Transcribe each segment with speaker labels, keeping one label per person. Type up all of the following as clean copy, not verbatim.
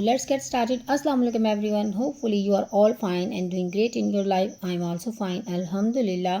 Speaker 1: Let's get started. Assalamu alaikum everyone. Hopefully you are all fine and doing great in your life. I am also fine. Alhamdulillah.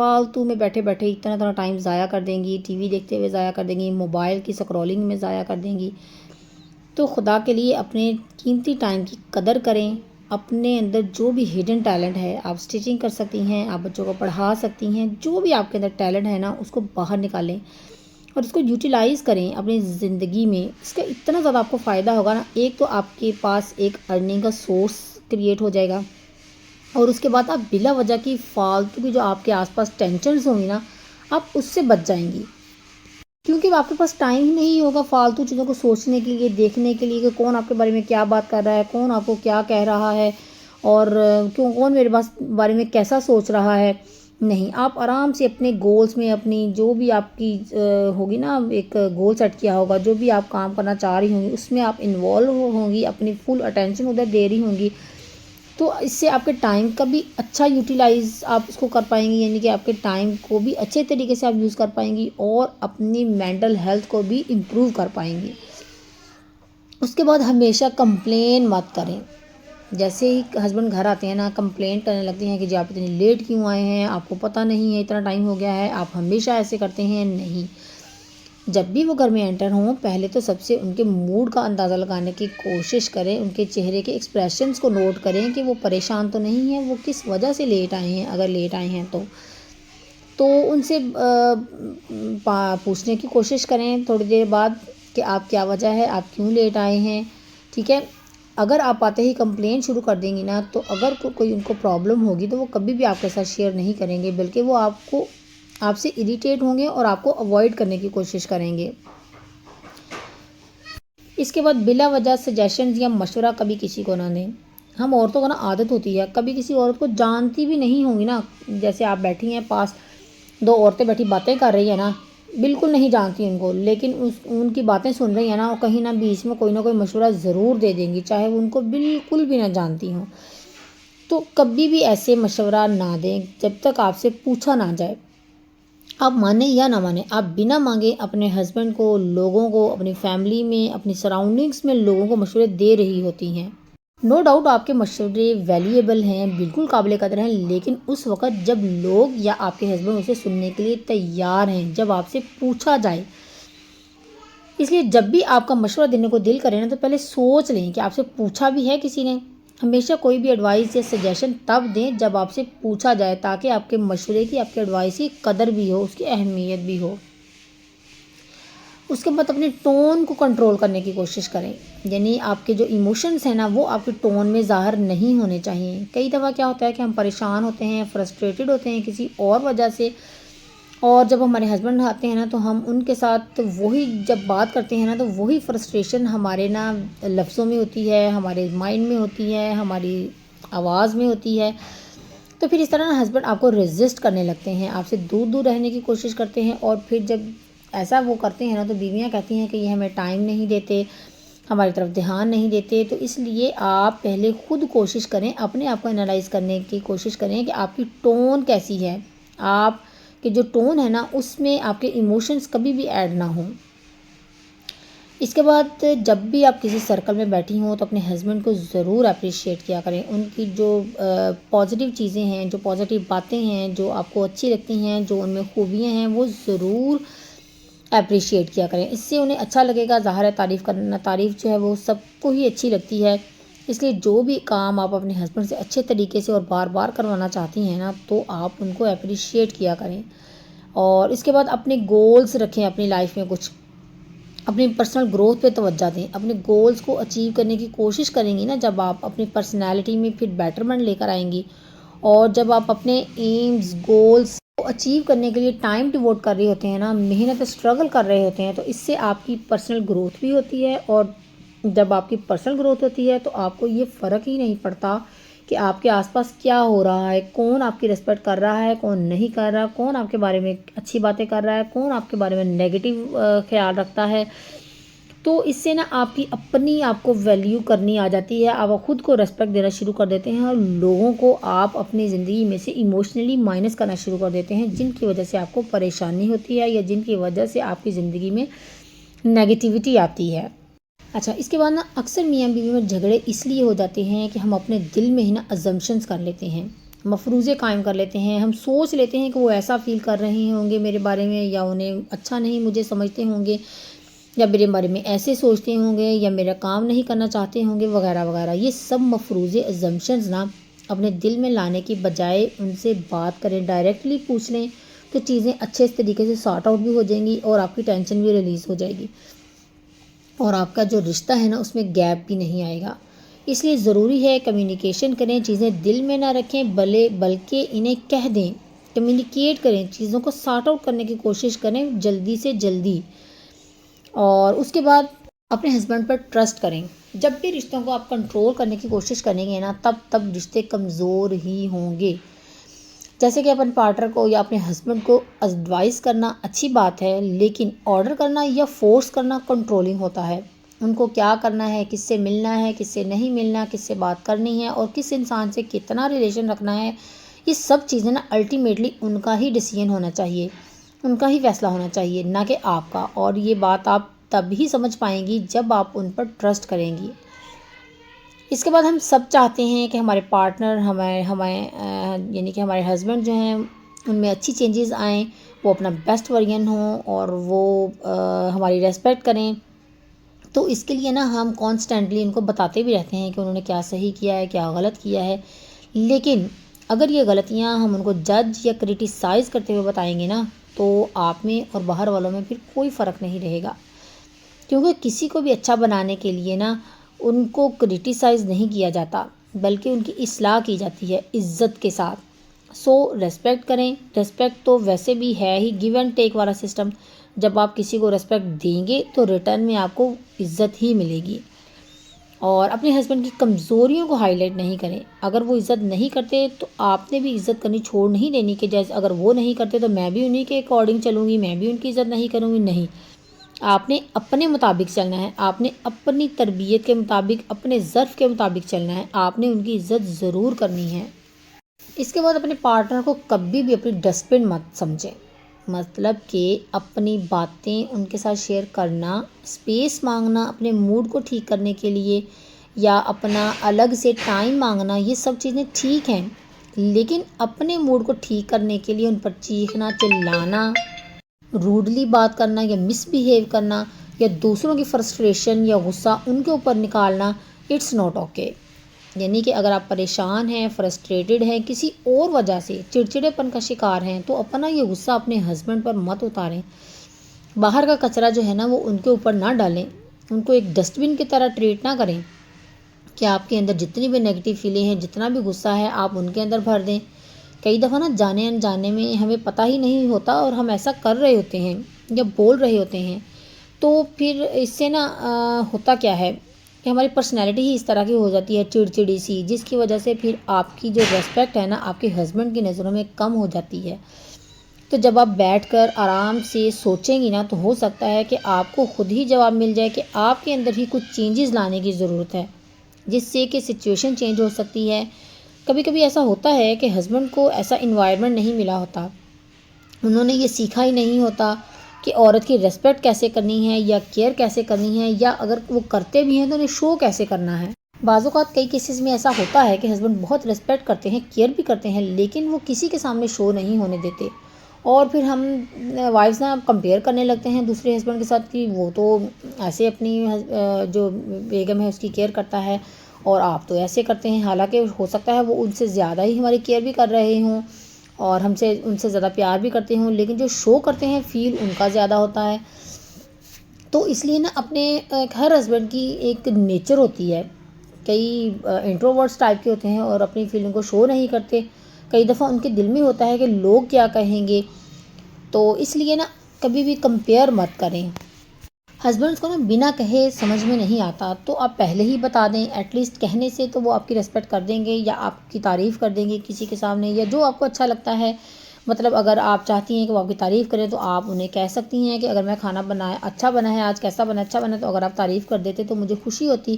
Speaker 1: فالتو میں بیٹھے بیٹھے اتنا time ضائع کر دیں گی، ٹی وی دیکھتے ہوئے ضائع کر دیں گی، موبائل کی سکرولنگ میں ضائع کر دیں گی، تو خدا کے لیے اپنے قیمتی ٹائم کی قدر کریں. اپنے اندر جو بھی ہڈن ٹیلنٹ ہے، آپ اسٹیچنگ کر سکتی ہیں، آپ بچوں کو پڑھا سکتی ہیں، جو بھی آپ کے اندر ٹیلنٹ ہے نا اس کو باہر نکالیں اور اس کو یوٹیلائز کریں اپنی زندگی میں. اس کا اتنا زیادہ آپ کو فائدہ ہوگا نا. ایک تو آپ کے پاس ایک ارننگ کا سورس کریٹ ہو جائے گا، اور اس کے بعد آپ بلا وجہ کی فالتو کی جو آپ کے آس پاس ٹینشنز ہوں گی نا، آپ اس سے بچ جائیں گی. کیونکہ آپ کے پاس ٹائم ہی نہیں ہوگا فالتو چیزوں کو سوچنے کے لیے، دیکھنے کے لیے کہ کون آپ کے بارے میں کیا بات کر رہا ہے، کون آپ کو کیا کہہ رہا ہے، اور کون میرے بارے میں کیسا سوچ رہا ہے. نہیں، آپ آرام سے اپنے گولز میں، اپنی جو بھی آپ کی ہوگی نا، ایک گول سیٹ کیا ہوگا، جو بھی آپ کام کرنا چاہ رہی ہوں گی اس میں آپ انوالو ہوں گی، اپنی فل اٹینشن ادھر دے رہی ہوں گی. تو اس سے آپ کے ٹائم کا بھی اچھا یوٹیلائز آپ اس کو کر پائیں گی، یعنی کہ آپ کے ٹائم کو بھی اچھے طریقے سے آپ یوز کر پائیں گی، اور اپنی مینٹل ہیلتھ کو بھی امپروو کر پائیں گی. اس کے بعد ہمیشہ کمپلین مت کریں. جیسے ہی ہسبینڈ گھر آتے ہیں نا، کمپلین کرنے لگتے ہیں کہ جی آپ اتنی لیٹ کیوں آئے ہیں، آپ کو پتہ نہیں ہے اتنا ٹائم ہو گیا ہے، آپ ہمیشہ ایسے کرتے ہیں. نہیں، جب بھی وہ گھر میں انٹر ہوں، پہلے تو سب سے ان کے موڈ کا اندازہ لگانے کی کوشش کریں، ان کے چہرے کے ایکسپریشنز کو نوٹ کریں کہ وہ پریشان تو نہیں ہیں، وہ کس وجہ سے لیٹ آئے ہیں. اگر لیٹ آئے ہیں تو ان سے پوچھنے کی کوشش کریں تھوڑی دیر بعد کہ آپ کیا وجہ ہے، آپ کیوں لیٹ آئے ہیں. ٹھیک ہے. اگر آپ آتے ہی کمپلین شروع کر دیں گی نا، تو اگر کوئی ان کو پرابلم ہوگی تو وہ کبھی بھی آپ کے ساتھ شیئر نہیں کریں گے، بلکہ وہ آپ سے اریٹیٹ ہوں گے اور آپ کو اوائڈ کرنے کی کوشش کریں گے. اس کے بعد بلا وجہ سجیشنز یا مشورہ کبھی کسی کو نہ دیں. ہم عورتوں کو نا عادت ہوتی ہے، کبھی کسی عورت کو جانتی بھی نہیں ہوں گی نا، جیسے آپ بیٹھی ہیں پاس، دو عورتیں بیٹھی باتیں کر رہی ہیں نا، بالکل نہیں جانتی ان کو، لیکن ان کی باتیں سن رہی ہیں نا، اور کہیں نہ بیچ میں کوئی نہ کوئی مشورہ ضرور دے دیں گی، چاہے وہ ان کو بالکل بھی نہ جانتی ہوں. تو کبھی بھی ایسے مشورہ نہ دیں جب تک آپ سے پوچھا نہ جائے. آپ مانیں یا نہ مانیں، آپ بنا مانگے اپنے ہسبینڈ کو، لوگوں کو، اپنی فیملی میں، اپنی سراؤنڈنگس میں لوگوں کو مشورے دے رہی ہوتی ہیں. نو ڈاؤٹ آپ کے مشورے ویلیویبل ہیں، بالکل قابل قدر ہیں، لیکن اس وقت جب لوگ یا آپ کے ہسبینڈ اسے سننے کے لیے تیار ہیں، جب آپ سے پوچھا جائے. اس لیے جب بھی آپ کا مشورہ دینے کو دل کرے نا، تو پہلے سوچ لیں کہ آپ سے پوچھا بھی ہے کسی نے. ہمیشہ کوئی بھی ایڈوائس یا سجیشن تب دیں جب آپ سے پوچھا جائے، تاکہ آپ کے مشورے کی، آپ کے ایڈوائس کی قدر بھی ہو، اس کی اہمیت بھی ہو. اس کے بعد اپنے ٹون کو کنٹرول کرنے کی کوشش کریں، یعنی آپ کے جو ایموشنز ہیں نا، وہ آپ کے ٹون میں ظاہر نہیں ہونے چاہیے. کئی دفعہ کیا ہوتا ہے کہ ہم پریشان ہوتے ہیں، فرسٹریٹڈ ہوتے ہیں کسی اور وجہ سے، اور جب ہمارے ہسبینڈ آتے ہیں نا، تو ہم ان کے ساتھ وہی جب بات کرتے ہیں نا، تو وہی فرسٹریشن ہمارے نا لفظوں میں ہوتی ہے، ہمارے مائنڈ میں ہوتی ہے، ہماری آواز میں ہوتی ہے. تو پھر اس طرح نا ہسبینڈ آپ کو ریزسٹ کرنے لگتے ہیں، آپ سے دور دور رہنے کی کوشش کرتے ہیں. اور پھر جب ایسا وہ کرتے ہیں نا، تو بیویاں کہتی ہیں کہ یہ ہمیں ٹائم نہیں دیتے، ہماری طرف دھیان نہیں دیتے. تو اس لیے آپ پہلے خود کوشش کریں، اپنے آپ کو انالائز کرنے کی کوشش کریں کہ آپ کی ٹون کیسی ہے. آپ کہ جو ٹون ہے نا، اس میں آپ کے ایموشنز کبھی بھی ایڈ نہ ہوں. اس کے بعد جب بھی آپ کسی سرکل میں بیٹھی ہوں، تو اپنے ہسبینڈ کو ضرور اپریشیٹ کیا کریں. ان کی جو پازیٹیو چیزیں ہیں، جو پازیٹیو باتیں ہیں، جو آپ کو اچھی لگتی ہیں، جو ان میں خوبیاں ہیں، وہ ضرور اپریشیٹ کیا کریں. اس سے انہیں اچھا لگے گا. ظاہر ہے تعریف کرنا، تعریف جو ہے وہ سب کو ہی اچھی لگتی ہے. اس لیے جو بھی کام آپ اپنے ہسبینڈ سے اچھے طریقے سے اور بار بار کروانا چاہتی ہیں نا، تو آپ ان کو اپریشیٹ کیا کریں. اور اس کے بعد اپنے گولز رکھیں اپنی لائف میں. کچھ اپنی پرسنل گروتھ پہ توجہ دیں. اپنے گولز کو اچیو کرنے کی کوشش کریں گی نا، جب آپ اپنی پرسنالٹی میں پھر بیٹرمنٹ لے کر آئیں گی، اور جب آپ اپنے ایمز، گولز کو اچیو کرنے کے لیے ٹائم ڈیووٹ کر رہے ہوتے ہیں نا، محنت اسٹرگل کر رہے ہوتے ہیں، تو اس سے آپ کی پرسنل گروتھ بھی ہوتی ہے. اور جب آپ کی پرسنل گروتھ ہوتی ہے، تو آپ کو یہ فرق ہی نہیں پڑتا کہ آپ کے آس پاس کیا ہو رہا ہے، کون آپ کی ریسپیکٹ کر رہا ہے، کون نہیں کر رہا، کون آپ کے بارے میں اچھی باتیں کر رہا ہے، کون آپ کے بارے میں نیگیٹو خیال رکھتا ہے. تو اس سے نا آپ کی اپنی آپ کو ویلیو کرنی آ جاتی ہے. آپ خود کو ریسپیکٹ دینا شروع کر دیتے ہیں، اور لوگوں کو آپ اپنی زندگی میں سے ایموشنلی مائنس کرنا شروع کر دیتے ہیں، جن کی وجہ سے آپ کو پریشانی ہوتی ہے، یا جن کی وجہ سے آپ کی زندگی میں نیگیٹیوٹی آتی ہے. اچھا، اس کے بعد نا اکثر میاں بیوی میں جھگڑے اس لیے ہو جاتے ہیں کہ ہم اپنے دل میں ہی نا ازمپشنز کر لیتے ہیں. مفروضے قائم کر لیتے ہیں، ہم سوچ لیتے ہیں کہ وہ ایسا فیل کر رہے ہوں گے میرے بارے میں، یا انہیں اچھا نہیں مجھے سمجھتے ہوں گے، یا میرے بارے میں ایسے سوچتے ہوں گے، یا میرا کام نہیں کرنا چاہتے ہوں گے، وغیرہ وغیرہ۔ یہ سب مفروضے assumptions نا اپنے دل میں لانے کی بجائے ان سے بات کریں، ڈائریکٹلی پوچھ لیں، تو چیزیں اچھے طریقے سے سارٹ آؤٹ بھی ہو جائیں گی اور آپ کی ٹینشن بھی ریلیز ہو جائے گی، اور آپ کا جو رشتہ ہے نا اس میں گیپ بھی نہیں آئے گا۔ اس لیے ضروری ہے کمیونیکیشن کریں، چیزیں دل میں نہ رکھیں بلکہ انہیں کہہ دیں، کمیونیکیٹ کریں، چیزوں کو سارٹ آؤٹ کرنے کی کوشش کریں جلدی سے جلدی۔ اور اس کے بعد اپنے ہسبینڈ پر ٹرسٹ کریں۔ جب بھی رشتوں کو آپ کنٹرول کرنے کی کوشش کریں گے نا تب رشتے کمزور ہی ہوں گے۔ جیسے کہ اپنے پارٹنر کو یا اپنے ہسبینڈ کو ایڈوائز کرنا اچھی بات ہے، لیکن آرڈر کرنا یا فورس کرنا کنٹرولنگ ہوتا ہے۔ ان کو کیا کرنا ہے، کس سے ملنا ہے، کس سے نہیں ملنا، کس سے بات کرنی ہے، اور کس انسان سے کتنا ریلیشن رکھنا ہے، یہ سب چیزیں نا الٹیمیٹلی ان کا ہی ڈیسیژن ہونا چاہیے، ان کا ہی فیصلہ ہونا چاہیے، نہ کہ آپ کا۔ اور یہ بات آپ تب ہی سمجھ پائیں گی جب آپ ان پر ٹرسٹ کریں گی۔ اس کے بعد ہم سب چاہتے ہیں کہ ہمارے پارٹنر یعنی کہ ہمارے ہسبینڈ جو ہیں ان میں اچھی چینجز آئیں، وہ اپنا بیسٹ ورژن ہوں، اور وہ ہماری ریسپیکٹ کریں۔ تو اس کے لیے نا ہم کانسٹنٹلی ان کو بتاتے بھی رہتے ہیں کہ انہوں نے کیا صحیح کیا ہے، کیا غلط کیا ہے، لیکن اگر یہ غلطیاں ہم ان کو جج یا کرٹیسائز کرتے ہوئے بتائیں گے نا تو آپ میں اور باہر والوں میں پھر کوئی فرق نہیں رہے گا، کیونکہ کسی کو بھی اچھا بنانے کے لیے نا ان کو کرٹیسائز نہیں کیا جاتا بلکہ ان کی اصلاح کی جاتی ہے عزت کے ساتھ۔ سو ریسپیکٹ کریں، ریسپیکٹ تو ویسے بھی ہے ہی گیو اینڈ ٹیک والا سسٹم، جب آپ کسی کو ریسپیکٹ دیں گے تو ریٹرن میں آپ کو عزت ہی ملے گی۔ اور اپنے ہسبینڈ کی کمزوریوں کو ہائی لائٹ نہیں کریں، اگر وہ عزت نہیں کرتے تو آپ نے بھی عزت کرنی چھوڑ نہیں دینی کہ جیسے اگر وہ نہیں کرتے تو میں بھی انہی کے اکارڈنگ چلوں گی، میں بھی ان کی عزت نہیں کروں گی، نہیں۔ آپ نے اپنے مطابق چلنا ہے، آپ نے اپنی تربیت کے مطابق، اپنے ظرف کے مطابق چلنا ہے، آپ نے ان کی عزت ضرور کرنی ہے۔ اس کے بعد اپنے پارٹنر کو کبھی بھی اپنی ڈسٹ بن مت سمجھیں، مطلب کہ اپنی باتیں ان کے ساتھ شیئر کرنا، اسپیس مانگنا اپنے موڈ کو ٹھیک کرنے کے لیے، یا اپنا الگ سے ٹائم مانگنا، یہ سب چیزیں ٹھیک ہیں، لیکن اپنے موڈ کو ٹھیک کرنے کے لیے ان پر چیخنا، چلانا، روڈلی بات کرنا یا مس بیہیو کرنا، یا دوسروں کی فرسٹریشن یا غصہ ان کے اوپر نکالنا، اٹس ناٹ اوکے۔ یعنی کہ اگر آپ پریشان ہیں، فرسٹریٹڈ ہیں، کسی اور وجہ سے چڑچڑے پن کا شکار ہیں، تو اپنا یہ غصہ اپنے ہسبینڈ پر مت اتاریں۔ باہر کا کچرا جو ہے نا وہ ان کے اوپر نہ ڈالیں، ان کو ایک ڈسٹ بن کی طرح ٹریٹ نہ کریں کہ آپ کے اندر جتنی بھی نیگیٹو فیلنگ ہیں، جتنا بھی غصہ ہے آپ ان کے اندر بھر دیں۔ کئی دفعہ نا جانے انجانے میں ہمیں پتہ ہی نہیں ہوتا اور ہم ایسا کر رہے ہوتے ہیں یا بول رہے ہوتے ہیں، تو پھر اس سے نا ہوتا کیا ہے کہ ہماری پرسنالٹی ہی اس طرح کی ہو جاتی ہے، چڑچڑی سی، جس کی وجہ سے پھر آپ کی جو ریسپیکٹ ہے نا آپ کے ہسبینڈ کی نظروں میں کم ہو جاتی ہے۔ تو جب آپ بیٹھ کر آرام سے سوچیں گی نا تو ہو سکتا ہے کہ آپ کو خود ہی جواب مل جائے کہ آپ کے اندر ہی کچھ چینجز لانے کی ضرورت ہے، جس سے کہ سچویشن چینج ہو سکتی ہے۔ کبھی کبھی ایسا ہوتا ہے کہ ہسبینڈ کو ایسا انوائرمنٹ نہیں ملا ہوتا، انہوں نے یہ سیکھا ہی نہیں ہوتا کہ عورت کی ریسپیکٹ کیسے کرنی ہے یا کیئر کیسے کرنی ہے، یا اگر وہ کرتے بھی ہیں تو انہیں شو کیسے کرنا ہے۔ بعض اوقات کئی کیسز میں ایسا ہوتا ہے کہ ہسبینڈ بہت ریسپیکٹ کرتے ہیں، کیئر بھی کرتے ہیں، لیکن وہ کسی کے سامنے شو نہیں ہونے دیتے، اور پھر ہم وائفز نا کمپیئر کرنے لگتے ہیں دوسرے ہسبینڈ کے ساتھ کہ وہ تو ایسے اپنی جو بیگم ہے اس کی کیئر کرتا ہے اور آپ تو ایسے کرتے ہیں، حالانکہ ہو سکتا ہے وہ ان سے زیادہ ہی ہماری کیئر بھی کر رہے ہوں اور ان سے زیادہ پیار بھی کرتے ہوں، لیکن جو شو کرتے ہیں فیل ان کا زیادہ ہوتا ہے۔ تو اس لیے نا اپنے ہر ہسبینڈ کی ایک نیچر ہوتی ہے، کئی انٹروورٹس ٹائپ کے ہوتے ہیں اور اپنی فیلنگ کو شو نہیں کرتے، کئی دفعہ ان کے دل میں ہوتا ہے کہ لوگ کیا کہیں گے، تو اس لیے نا کبھی بھی کمپیئر مت کریں۔ ہسبینڈس کو نا بنا کہے سمجھ میں نہیں آتا تو آپ پہلے ہی بتا دیں، ایٹ لیسٹ کہنے سے تو وہ آپ کی ریسپیکٹ کر دیں گے یا آپ کی تعریف کر دیں گے کسی کے سامنے، یا جو آپ کو اچھا لگتا ہے۔ مطلب اگر آپ چاہتی ہیں کہ وہ آپ کی تعریف کریں تو آپ انہیں کہہ سکتی ہیں کہ اگر میں کھانا بنایا اچھا بنا ہے، آج کیسا بنا، اچھا بنا، تو اگر آپ تعریف کر دیتے تو مجھے خوشی ہوتی،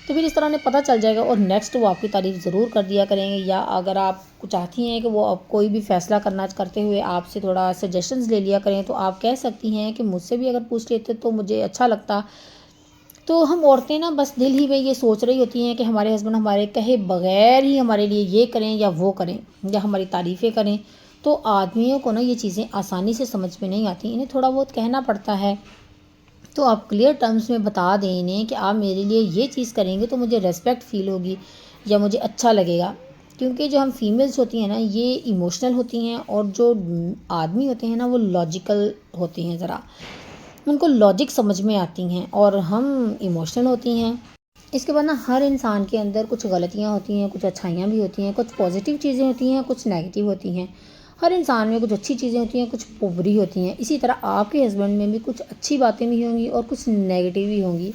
Speaker 1: تو پھر اس طرح انہیں پتہ چل جائے گا اور نیکسٹ وہ آپ کی تعریف ضرور کر دیا کریں گے۔ یا اگر آپ چاہتی ہیں کہ وہ آپ کوئی بھی فیصلہ کرتے ہوئے آپ سے تھوڑا سجیشنز لے لیا کریں تو آپ کہہ سکتی ہیں کہ مجھ سے بھی اگر پوچھ لیتے تو مجھے اچھا لگتا، تو ہم عورتیں نا بس دل ہی میں یہ سوچ رہی ہوتی ہیں کہ ہمارے ہسبینڈ ہمارے کہے بغیر ہی ہمارے لیے یہ کریں یا وہ کریں یا ہماری تعریفیں کریں. تو آدمیوں کو نا یہ چیزیں آسانی سے سمجھ میں نہیں آتی، انہیں تھوڑا بہت کہنا پڑتا ہے. تو آپ کلیئر ٹرمز میں بتا دیں انہیں کہ آپ میرے لیے یہ چیز کریں گے تو مجھے ریسپیکٹ فیل ہوگی یا مجھے اچھا لگے گا. کیونکہ جو ہم فیمیلز ہوتی ہیں نا یہ ایموشنل ہوتی ہیں، اور جو آدمی ہوتے ہیں نا وہ لاجیکل ہوتی ہیں، ذرا ان کو لاجک سمجھ میں آتی ہیں، اور ہم ایموشنل ہوتی ہیں. اس کے بعد نا ہر انسان کے اندر کچھ غلطیاں ہوتی ہیں، کچھ اچھائیاں بھی ہوتی ہیں، کچھ پازیٹیو چیزیں ہوتی ہیں، کچھ نیگیٹیو ہوتی ہیں. ہر انسان میں کچھ اچھی چیزیں ہوتی ہیں، کچھ بری ہوتی ہیں. اسی طرح آپ کے ہسبینڈ میں بھی کچھ اچھی باتیں بھی ہوں گی اور کچھ نیگیٹیو بھی ہوں گی.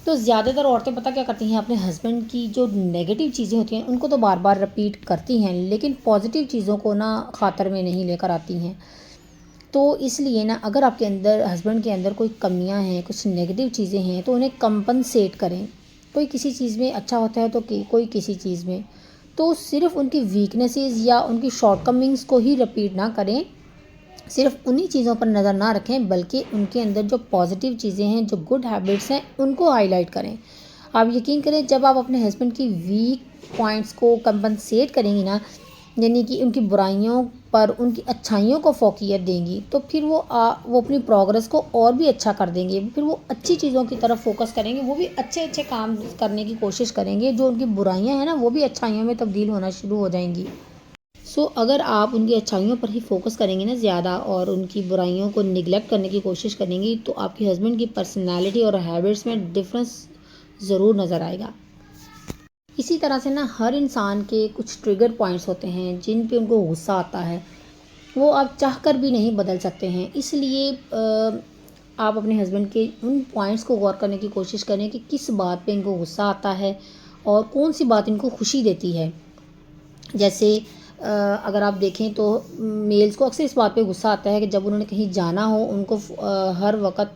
Speaker 1: تو زیادہ تر عورتیں پتہ کیا کرتی ہیں، اپنے ہسبینڈ کی جو نیگیٹیو چیزیں ہوتی ہیں ان کو تو بار بار رپیٹ کرتی ہیں، لیکن پازیٹیو چیزوں کو نا خاطر میں نہیں لے کر آتی ہیں. تو اس لیے نا اگر آپ کے اندر ہسبینڈ کے اندر کوئی کمیاں ہیں، کچھ نیگیٹیو چیزیں ہیں، تو انہیں کمپنسیٹ کریں. کوئی کسی چیز میں اچھا ہوتا ہے تو کوئی کسی چیز میں، تو صرف ان کی ویکنیسز یا ان کی شارٹ کمنگز کو ہی رپیٹ نہ کریں، صرف انہی چیزوں پر نظر نہ رکھیں، بلکہ ان کے اندر جو پازیٹیو چیزیں ہیں، جو گڈ ہیبٹس ہیں، ان کو ہائی لائٹ کریں. آپ یقین کریں جب آپ اپنے ہسبینڈ کی ویک پوائنٹس کو کمپنسیٹ کریں گی نا، یعنی کہ ان کی برائیوں پر ان کی اچھائیوں کو فوقیت دیں گی، تو پھر وہ اپنی پروگرس کو اور بھی اچھا کر دیں گے. پھر وہ اچھی چیزوں کی طرف فوکس کریں گے، وہ بھی اچھے اچھے کام کرنے کی کوشش کریں گے. جو ان کی برائیاں ہیں نا وہ بھی اچھائیوں میں تبدیل ہونا شروع ہو جائیں گی. اگر آپ ان کی اچھائیوں پر ہی فوکس کریں گے نا زیادہ، اور ان کی برائیوں کو نگلیکٹ کرنے کی کوشش کریں گی، تو آپ کے ہسبینڈ کی پرسنالٹی اور ہیبٹس میں ڈفرینس ضرور نظر آئے گا. اسی طرح سے نا ہر انسان کے کچھ ٹریگر پوائنٹس ہوتے ہیں جن پہ ان کو غصہ آتا ہے، وہ آپ چاہ کر بھی نہیں بدل سکتے ہیں. اس لیے آپ اپنے ہسبینڈ کے ان پوائنٹس کو غور کرنے کی کوشش کریں کہ کس بات پہ ان کو غصہ آتا ہے اور کون سی بات ان کو خوشی دیتی ہے. جیسے اگر آپ دیکھیں تو میلز کو اکثر اس بات پہ غصہ آتا ہے کہ جب انہوں نے کہیں جانا ہو ان کو ہر وقت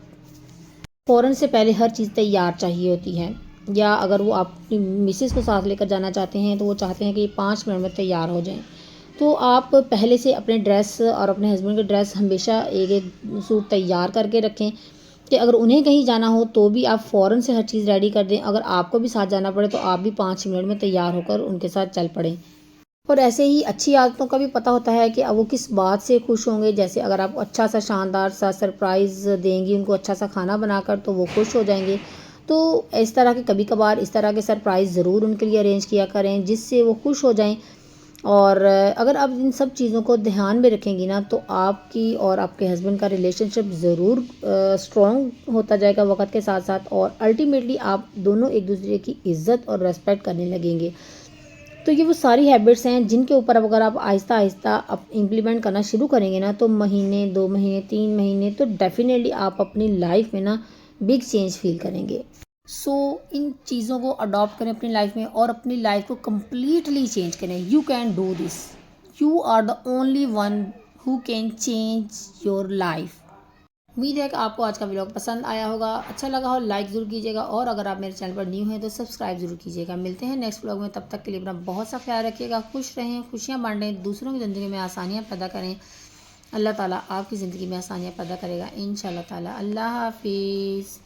Speaker 1: فوراً سے پہلے ہر چیز تیار چاہیے ہوتی ہے. یا اگر وہ اپنی مسز کو ساتھ لے کر جانا چاہتے ہیں تو وہ چاہتے ہیں کہ یہ 5 منٹ میں تیار ہو جائیں. تو آپ پہلے سے اپنے ڈریس اور اپنے ہسبینڈ کے ڈریس ہمیشہ ایک ایک سوٹ تیار کر کے رکھیں کہ اگر انہیں کہیں جانا ہو تو بھی آپ فوراً سے ہر چیز ریڈی کر دیں. اگر آپ کو بھی ساتھ جانا پڑے تو آپ بھی 5 منٹ میں تیار ہو کر ان کے ساتھ چل پڑیں. اور ایسے ہی اچھی عادتوں کا بھی پتہ ہوتا ہے کہ اب وہ کس بات سے خوش ہوں گے. جیسے اگر آپ اچھا سا شاندار سا سرپرائز دیں گی ان کو، اچھا سا کھانا بنا کر، تو وہ خوش ہو جائیں گے. تو اس طرح کے کبھی کبھار اس طرح کے سرپرائز ضرور ان کے لیے ارینج کیا کریں جس سے وہ خوش ہو جائیں. اور اگر آپ ان سب چیزوں کو دھیان میں رکھیں گی نا تو آپ کی اور آپ کے ہسبینڈ کا ریلیشن شپ ضرور اسٹرانگ ہوتا جائے گا وقت کے ساتھ ساتھ، اور الٹیمیٹلی آپ دونوں ایک دوسرے کی عزت اور ریسپیکٹ کرنے لگیں گے. تو یہ وہ ساری ہیبٹس ہیں جن کے اوپر اب اگر آپ آہستہ آہستہ امپلیمنٹ کرنا شروع کریں گے نا تو مہینے 2 مہینے 3 مہینے تو ڈیفینیٹلی آپ اپنی لائف میں نا بگ چینج فیل کریں گے. ان چیزوں کو اڈاپٹ کریں اپنی لائف میں اور اپنی لائف کو کمپلیٹلی چینج کریں. You can do this. You are the only one who can change your life. امید ہے کہ آپ کو آج کا ولاگ پسند آیا ہوگا، اچھا لگا ہو لائک ضرور کیجیے گا، اور اگر آپ میرے چینل پر نیو ہیں تو سبسکرائب ضرور کیجیے گا. ملتے ہیں نیکسٹ ولاگ میں، تب تک کے لیے اپنا بہت سا خیال رکھیے گا. خوش رہیں، خوشیاں بانٹیں، دوسروں کی زندگی میں آسانیاں پیدا کریں. اللہ تعالیٰ آپ کی زندگی میں آسانیاں پیدا کرے گا انشاءاللہ تعالیٰ. اللہ حافظ.